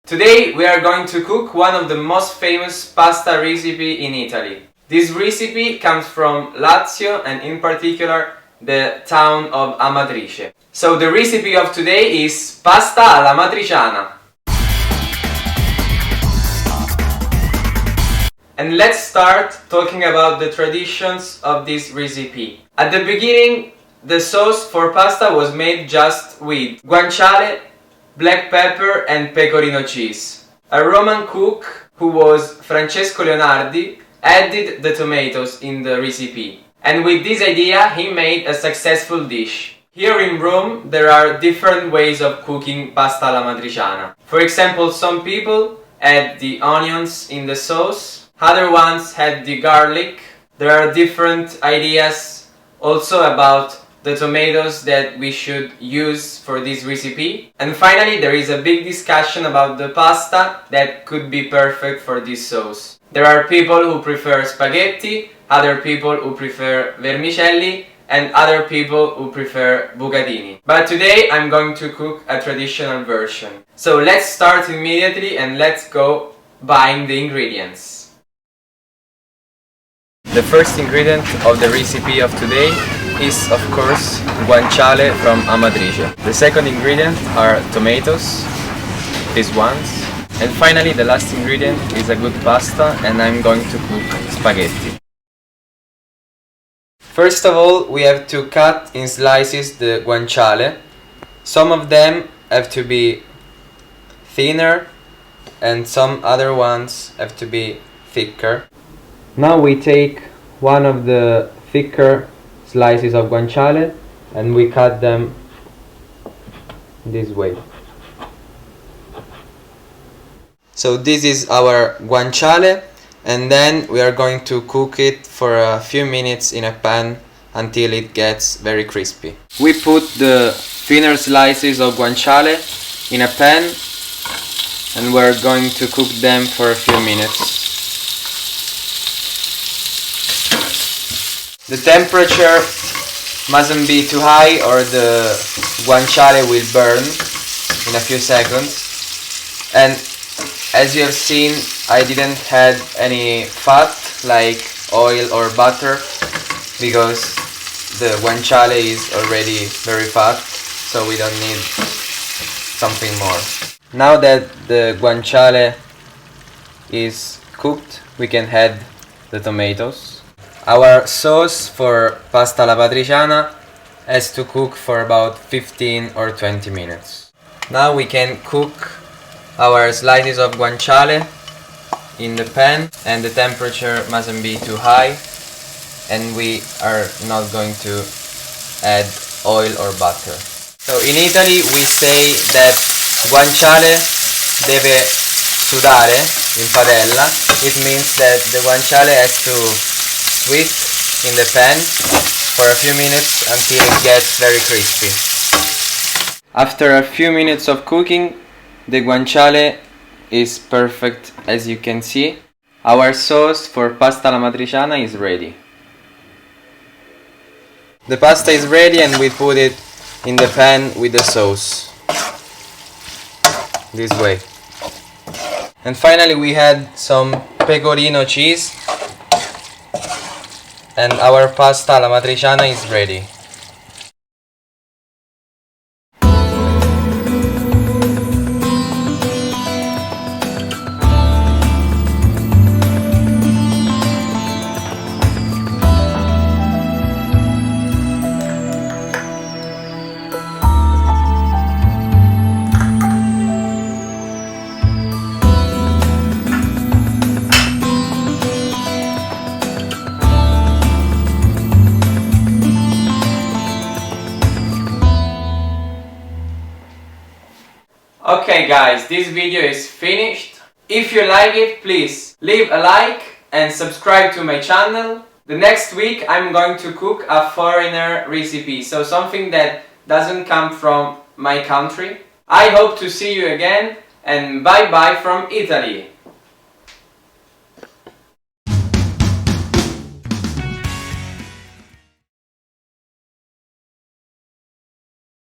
Today we are going to cook one of the most famous pasta recipe in Italy. This recipe comes from Lazio and in particular the town of Amatrice. So the recipe of today is pasta alla matriciana. And let's start talking about the traditions of this recipe. At the beginning, the sauce for pasta was made just with guanciale, black pepper and pecorino cheese. A Roman cook, who was Francesco Leonardi, added the tomatoes in the recipe. And with this idea, he made a successful dish. Here in Rome, there are different ways of cooking pasta alla matriciana. For example, some people add the onions in the sauce, other ones add the garlic. There are different ideas also about the tomatoes that we should use for this recipe. And finally, there is a big discussion about the pasta that could be perfect for this sauce. There are people who prefer spaghetti, other people who prefer vermicelli, and other people who prefer bucatini. But today I'm going to cook a traditional version. So let's start immediately and let's go buying the ingredients. The first ingredient of the recipe of today is, of course, guanciale from Amatrice. The second ingredient are tomatoes, these ones. And finally, the last ingredient is a good pasta, and I'm going to cook spaghetti. First of all, we have to cut in slices the guanciale. Some of them have to be thinner, and some other ones have to be thicker. Now we take one of the thicker slices of guanciale and we cut them this way. So this is our guanciale, and then we are going to cook it for a few minutes in a pan until it gets very crispy. We put the thinner slices of guanciale in a pan and we're going to cook them for a few minutes. The temperature mustn't be too high or the guanciale will burn in a few seconds. And as you have seen, I didn't add any fat like oil or butter because the guanciale is already very fat, so we don't need something more. Now that the guanciale is cooked, we can add the tomatoes. Our sauce for pasta alla matriciana has to cook for about 15 or 20 minutes. Now we can cook our slices of guanciale in the pan, and the temperature mustn't be too high, and we are not going to add oil or butter. So in Italy we say that guanciale deve sudare in padella. It means that the guanciale has to sweat in the pan for a few minutes until it gets very crispy. After a few minutes of cooking, the guanciale is perfect, as you can see. Our sauce for pasta alla matriciana is ready. The pasta is ready and we put it in the pan with the sauce. This way. And finally we add some pecorino cheese and our pasta alla matriciana is ready. Okay guys, this video is finished. If you like it, please leave a like and subscribe to my channel. The next week I'm going to cook a foreigner recipe, so something that doesn't come from my country. I hope to see you again, and bye bye from Italy.